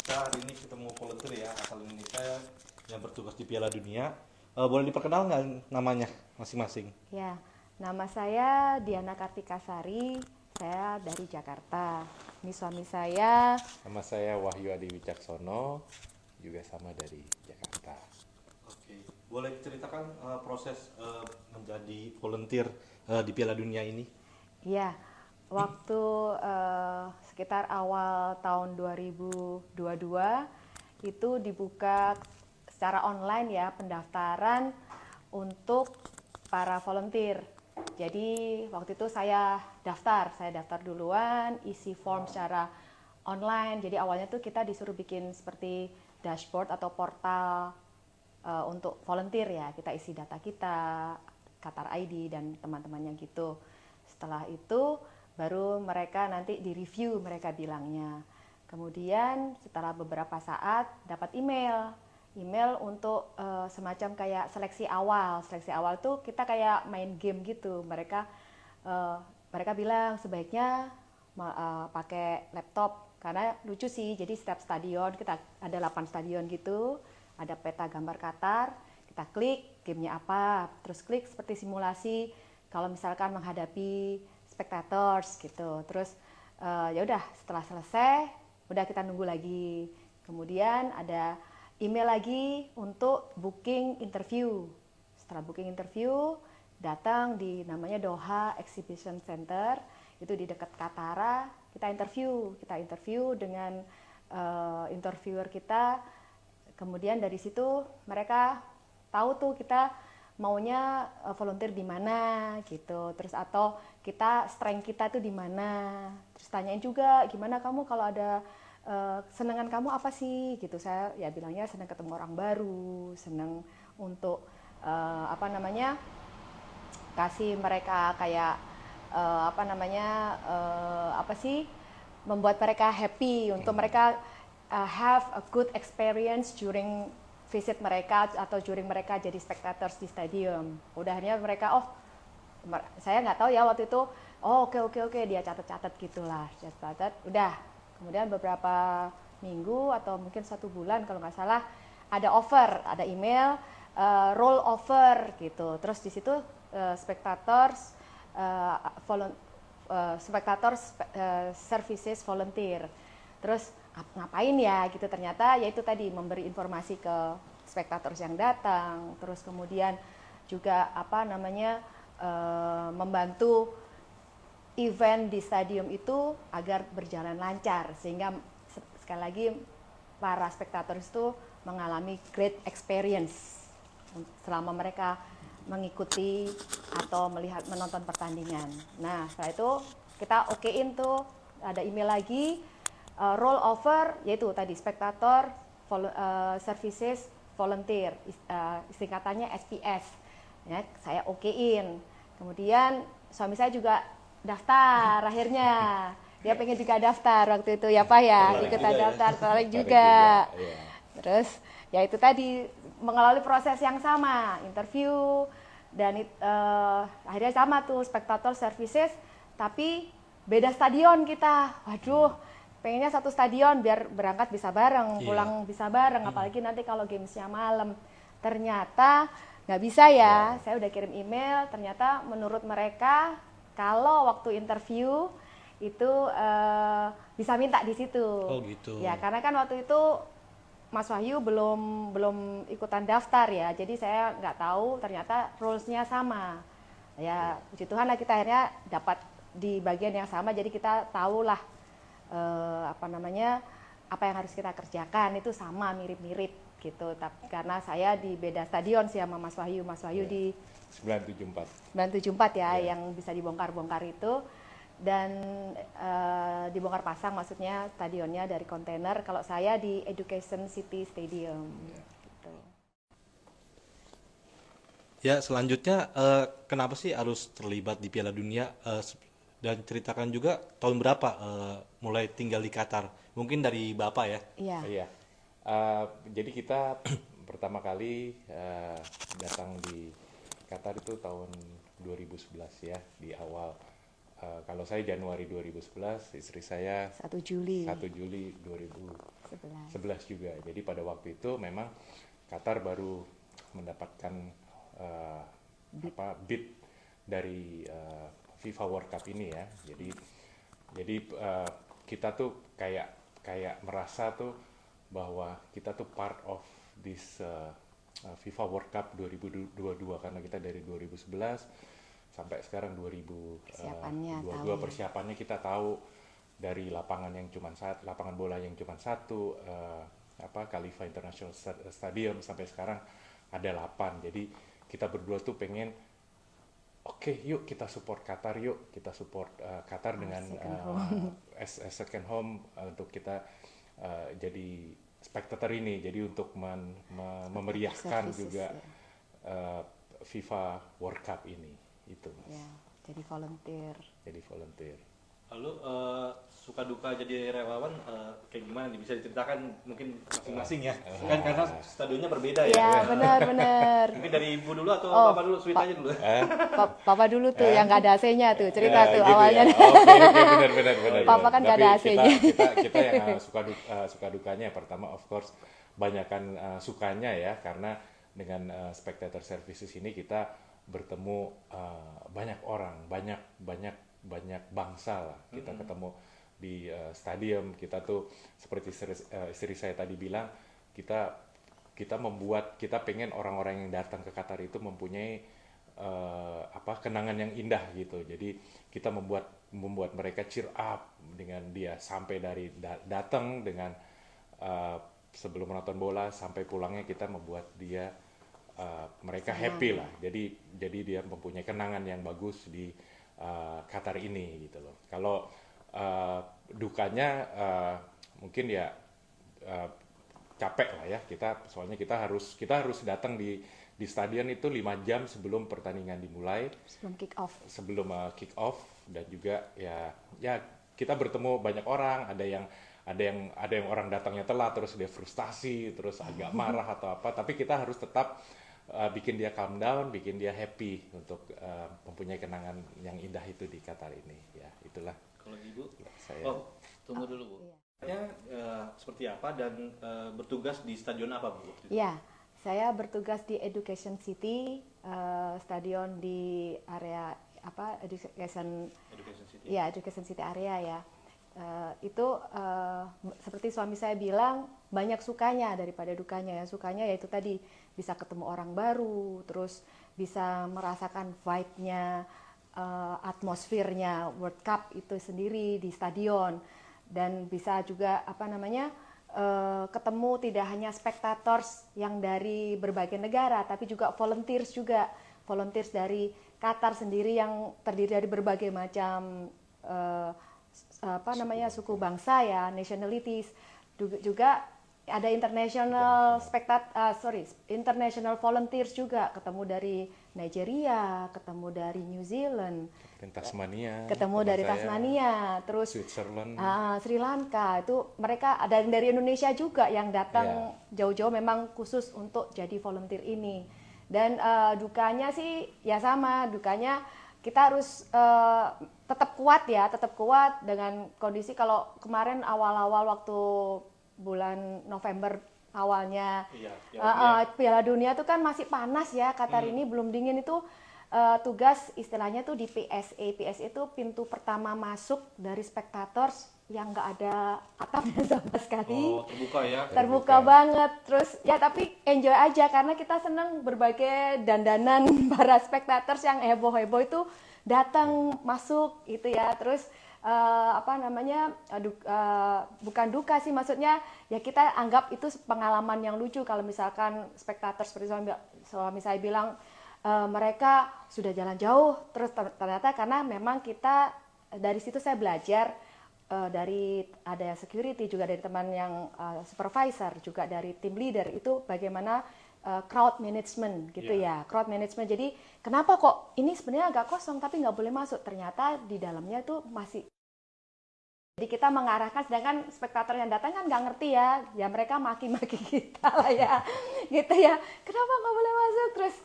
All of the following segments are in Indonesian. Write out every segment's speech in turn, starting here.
kita hari ini ketemu volunteer ya asal Indonesia yang bertugas di Piala Dunia. Boleh diperkenal nggak namanya masing-masing? Ya, nama saya Diana Kartikasari, saya dari Jakarta. Ini suami saya. Nama saya Wahyu Adi Wicaksono, juga sama dari Jakarta. Oke, boleh ceritakan proses menjadi volunteer di Piala Dunia ini? Ya, waktu sekitar awal tahun 2022 itu dibuka secara online ya pendaftaran untuk para volunteer. Jadi waktu itu saya daftar duluan, isi form secara online. Jadi awalnya tuh kita disuruh bikin seperti dashboard atau portal untuk volunteer ya. Kita isi data kita, Qatar ID dan teman-temannya gitu. Setelah itu baru mereka nanti di-review mereka bilangnya. Kemudian setelah beberapa saat dapat email untuk semacam kayak seleksi awal. Seleksi awal tuh kita kayak main game gitu. Mereka bilang sebaiknya pakai laptop karena lucu sih. Jadi setiap stadion kita ada 8 stadion gitu, ada peta gambar Qatar. Kita klik gamenya apa, terus klik seperti simulasi kalau misalkan menghadapi spectators gitu. Terus ya udah setelah selesai, udah kita nunggu lagi. Kemudian ada email lagi untuk booking interview. Setelah booking interview, datang di namanya Doha Exhibition Center, itu di dekat Qatar. Kita interview dengan interviewer kita. Kemudian dari situ mereka tahu tuh kita maunya volunteer di mana gitu. Terus atau strength kita tuh di mana. Terus tanyain juga gimana kamu kalau ada senengan kamu apa sih gitu. Saya ya bilangnya senang ketemu orang baru, senang untuk kasih mereka kayak membuat mereka happy, untuk mereka have a good experience during visit mereka atau during mereka jadi spectators di stadium. Udahnya mereka saya nggak tahu ya waktu itu, oke dia catat gitulah, catat udah. Kemudian beberapa minggu atau mungkin 1 bulan kalau nggak salah ada offer, ada email roll offer gitu. Terus di situ spectators services volunteer. Terus ngapain ya gitu, ternyata yaitu tadi memberi informasi ke spectators yang datang, terus kemudian juga membantu event di stadium itu agar berjalan lancar, sehingga sekali lagi para spectators itu mengalami great experience selama mereka mengikuti atau menonton pertandingan. Nah, setelah itu kita okein tuh, ada email lagi roll over, yaitu tadi spectator services volunteer, singkatannya SPS. Ya, saya okein. Kemudian suami saya juga daftar akhirnya. Dia pengen juga daftar waktu itu ya Pak ya, ikutan daftar, tertarik juga. Iya. Terus ya itu tadi mengalami proses yang sama, interview dan akhirnya sama tuh spectator services, tapi beda stadion kita. Waduh, pengennya satu stadion biar berangkat bisa bareng, pulang bisa bareng, apalagi nanti kalau gamesnya malam. Ternyata nggak bisa ya. Saya udah kirim email, ternyata menurut mereka kalau waktu interview itu bisa minta di situ. Oh gitu. Ya karena kan waktu itu Mas Wahyu belum ikutan daftar ya, jadi saya nggak tahu ternyata rules-nya sama. Ya puji Tuhan lah kita akhirnya dapat di bagian yang sama, jadi kita tahulah apa yang harus kita kerjakan itu sama, mirip-mirip gitu. Tapi karena saya di beda stadion sih sama Mas Wahyu di 974 ya, yang bisa dibongkar-bongkar itu, dan dibongkar pasang maksudnya stadionnya dari kontainer. Kalau saya di Education City Stadium gitu. Ya, selanjutnya kenapa sih harus terlibat di Piala Dunia, dan ceritakan juga tahun berapa mulai tinggal di Qatar. Mungkin dari Bapak ya. Iya. Jadi kita pertama kali datang di Qatar itu tahun 2011 ya, di awal kalau saya Januari 2011, istri saya 1 Juli 1 Juli 2011 11. juga. Jadi pada waktu itu memang Qatar baru mendapatkan bid dari FIFA World Cup ini ya. Jadi kita tuh kayak merasa tuh bahwa kita tuh part of this FIFA World Cup 2022 karena kita dari 2011 sampai sekarang Persiapannya 2022 tahu ya. persiapannya kita tahu dari lapangan bola yang cuma satu, Khalifa International Stadium sampai sekarang ada 8. Jadi kita berdua tuh pengen oke, yuk kita support Qatar, yuk kita support Qatar dengan as second home untuk kita jadi spectator ini. Jadi untuk memeriahkan Services, juga ya. FIFA World Cup ini. Itu Mas. Ya, jadi volunteer. Jadi volunteer. Lalu suka duka jadi relawan kayak gimana nih, bisa diceritakan mungkin masing-masing ya? Kan karena stadionnya berbeda ya. Ya, benar. Mungkin dari Ibu dulu atau Oh, Bapak dulu, sweet aja dulu. Papa dulu tuh yang nggak ada AC-nya tuh, cerita tuh Gitu awalnya. ya. Oke, benar. Papa kan nggak ada Tapi AC-nya. kita yang suka dukanya pertama of course banyakan sukanya ya, karena dengan spectator services ini kita bertemu banyak orang, banyak bangsa lah. Kita ketemu di stadium. Kita tuh seperti istri saya tadi bilang, kita pengen orang-orang yang datang ke Qatar itu mempunyai kenangan yang indah gitu. Jadi kita membuat mereka cheer up dengan dia sampai dari datang dengan sebelum menonton bola sampai pulangnya, kita membuat dia mereka happy lah. Jadi dia mempunyai kenangan yang bagus di Qatar ini gitu loh. Kalau dukanya mungkin ya capek lah ya, soalnya kita harus datang di stadion itu 5 jam sebelum pertandingan dimulai, sebelum kick off, dan juga ya kita bertemu banyak orang. Ada yang orang datangnya telat terus dia frustasi, terus agak marah atau apa, tapi kita harus tetap bikin dia calm down, bikin dia happy untuk mempunyai kenangan yang indah itu di Qatar ini. Ya, itulah. Kalau Ibu, Saya. tunggu dulu Bu. Iya. Seperti apa dan bertugas di stadion apa Bu? Ya, saya bertugas di Education City, stadion di area Education City. Ya, Education City area ya. Itu seperti suami saya bilang, banyak sukanya daripada dukanya ya. Sukanya yaitu tadi bisa ketemu orang baru, terus bisa merasakan vibe-nya, atmosfernya World Cup itu sendiri di stadion, dan bisa juga ketemu tidak hanya spectators yang dari berbagai negara, tapi juga volunteers dari Qatar sendiri yang terdiri dari berbagai macam suku bangsa ya, nationalities. Juga ada international volunteers juga, ketemu dari Nigeria, ketemu dari New Zealand, ketemu dari Tasmania, terus Switzerland, Sri Lanka. Itu mereka ada dari Indonesia juga yang datang jauh-jauh memang khusus untuk jadi volunteer ini. Dan dukanya sih ya sama, dukanya kita harus tetap kuat dengan kondisi. Kalau kemarin awal-awal waktu bulan November awalnya Piala Dunia itu kan masih panas ya, Qatar ini belum dingin. Itu tugas istilahnya tuh di PSA itu pintu pertama masuk dari spectators yang nggak ada atapnya sama sekali. Terbuka ya. Terbuka banget. Terus ya tapi enjoy aja karena kita senang berbagai dandanan para spectators yang heboh-heboh itu datang masuk gitu ya. Terus bukan duka sih, maksudnya ya kita anggap itu pengalaman yang lucu kalau misalkan spectators seperti suami saya bilang, mereka sudah jalan jauh, terus ternyata karena memang kita dari situ saya belajar dari ada security, juga dari teman yang supervisor, juga dari team leader, itu bagaimana crowd management gitu ya, crowd management. Jadi kenapa kok ini sebenarnya agak kosong tapi nggak boleh masuk, ternyata di dalamnya itu masih Jadi kita mengarahkan, sedangkan spektator yang datang kan nggak ngerti ya mereka maki-maki kita lah ya, gitu ya. Kenapa nggak boleh masuk? Terus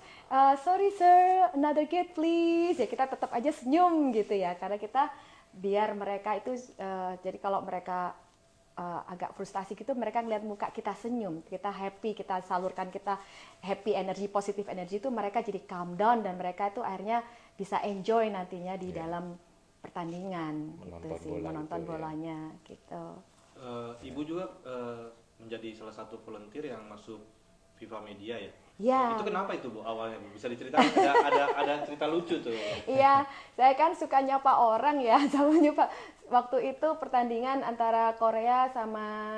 sorry sir, another gate please. Ya kita tetap aja senyum gitu ya, karena kita biar mereka itu, jadi kalau mereka agak frustasi gitu, mereka ngeliat muka kita senyum, kita happy, kita salurkan kita happy energi, positif energi itu, mereka jadi calm down dan mereka itu akhirnya bisa enjoy nantinya di dalam pertandingan gitu sih, menonton bolanya gitu. Ibu juga menjadi salah satu volunteer yang masuk FIFA Media ya? Ya. Itu kenapa itu Bu awalnya Bu? Bisa diceritakan, ada cerita lucu tuh. Iya, saya kan suka nyapa orang ya, sama nyapa. Waktu itu pertandingan antara Korea sama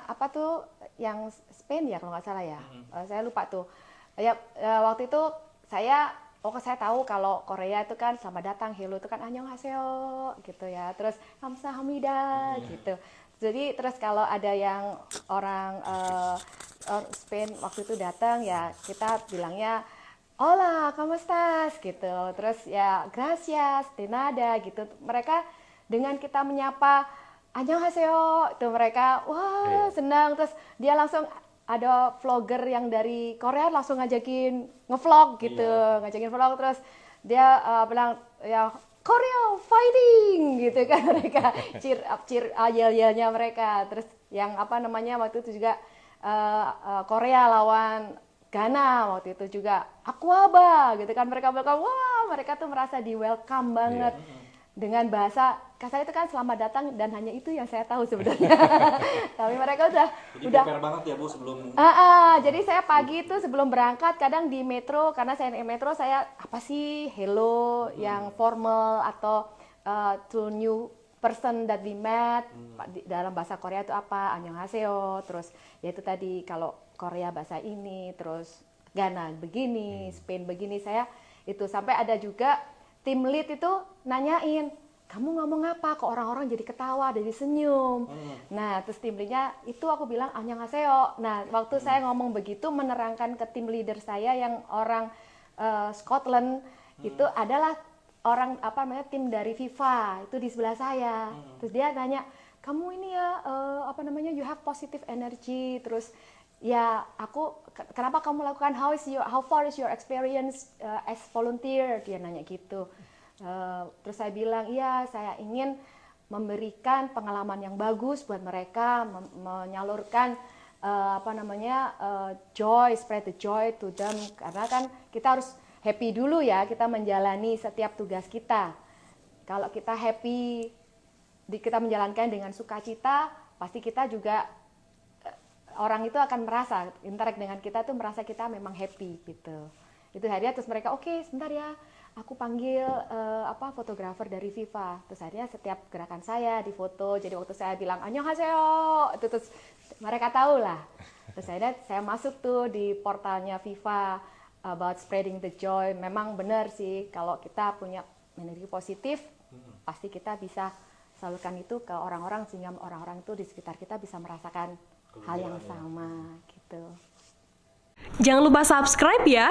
apa tuh yang Spain ya kalau nggak salah ya. Saya lupa tuh. Ya waktu itu saya tahu kalau Korea itu kan selamat datang, hello itu kan annyeonghaseyo gitu ya. Terus kamsahamnida gitu. Jadi terus kalau ada yang orang Spain waktu itu datang ya kita bilangnya hola, ¿cómo estás? Gitu. Terus ya gracias, de nada gitu. Mereka dengan kita menyapa annyeonghaseyo itu mereka wah senang, terus dia langsung ada vlogger yang dari Korea langsung ngajakin ngevlog gitu, ngajakin vlog, terus dia bilang ya Korea fighting gitu kan, mereka cheer yell-yellnya mereka. Terus yang apa namanya waktu itu juga Korea lawan Ghana waktu itu juga Aquaba gitu kan, mereka wah mereka tuh merasa di welcome banget dengan bahasa kasar itu kan selamat datang, dan hanya itu yang saya tahu sebenarnya. Tapi mereka udah prepare banget ya Bu sebelum. Jadi saya pagi itu sebelum berangkat kadang di metro, karena saya naik metro saya apa sih hello yang formal atau to new person that we met, dalam bahasa Korea itu apa, annyeonghaseyo, terus ya itu tadi kalau Korea bahasa ini, terus Ghana begini, Spain begini, saya itu sampai ada juga tim lead itu nanyain, kamu ngomong apa kok orang-orang jadi ketawa, jadi senyum. Nah terus tim leadnya itu aku bilang annyeonghaseyo. Nah waktu saya ngomong begitu menerangkan ke tim leader saya yang orang Scotland, itu adalah orang apa namanya tim dari FIFA itu di sebelah saya. Terus dia nanya, kamu ini ya apa namanya you have positive energy, terus ya aku kenapa kamu lakukan, how far is your experience as volunteer, dia nanya gitu. Terus saya bilang iya saya ingin memberikan pengalaman yang bagus buat mereka, menyalurkan apa namanya joy, spread the joy to them, karena kan kita harus happy dulu ya kita menjalani setiap tugas kita. Kalau kita happy, kita menjalankan dengan sukacita, pasti kita juga orang itu akan merasa interact dengan kita tuh merasa kita memang happy gitu. Itu akhirnya terus mereka oke, sebentar ya, aku panggil fotografer dari FIFA. Terus akhirnya setiap gerakan saya difoto. Jadi waktu saya bilang annyeonghaseyo, itu terus mereka tahu lah. Terus akhirnya saya masuk tuh di portalnya FIFA about spreading the joy. Memang benar sih kalau kita punya energi positif, pasti kita bisa salurkan itu ke orang-orang sehingga orang-orang itu di sekitar kita bisa merasakan hal yang sama gitu. Jangan lupa subscribe ya.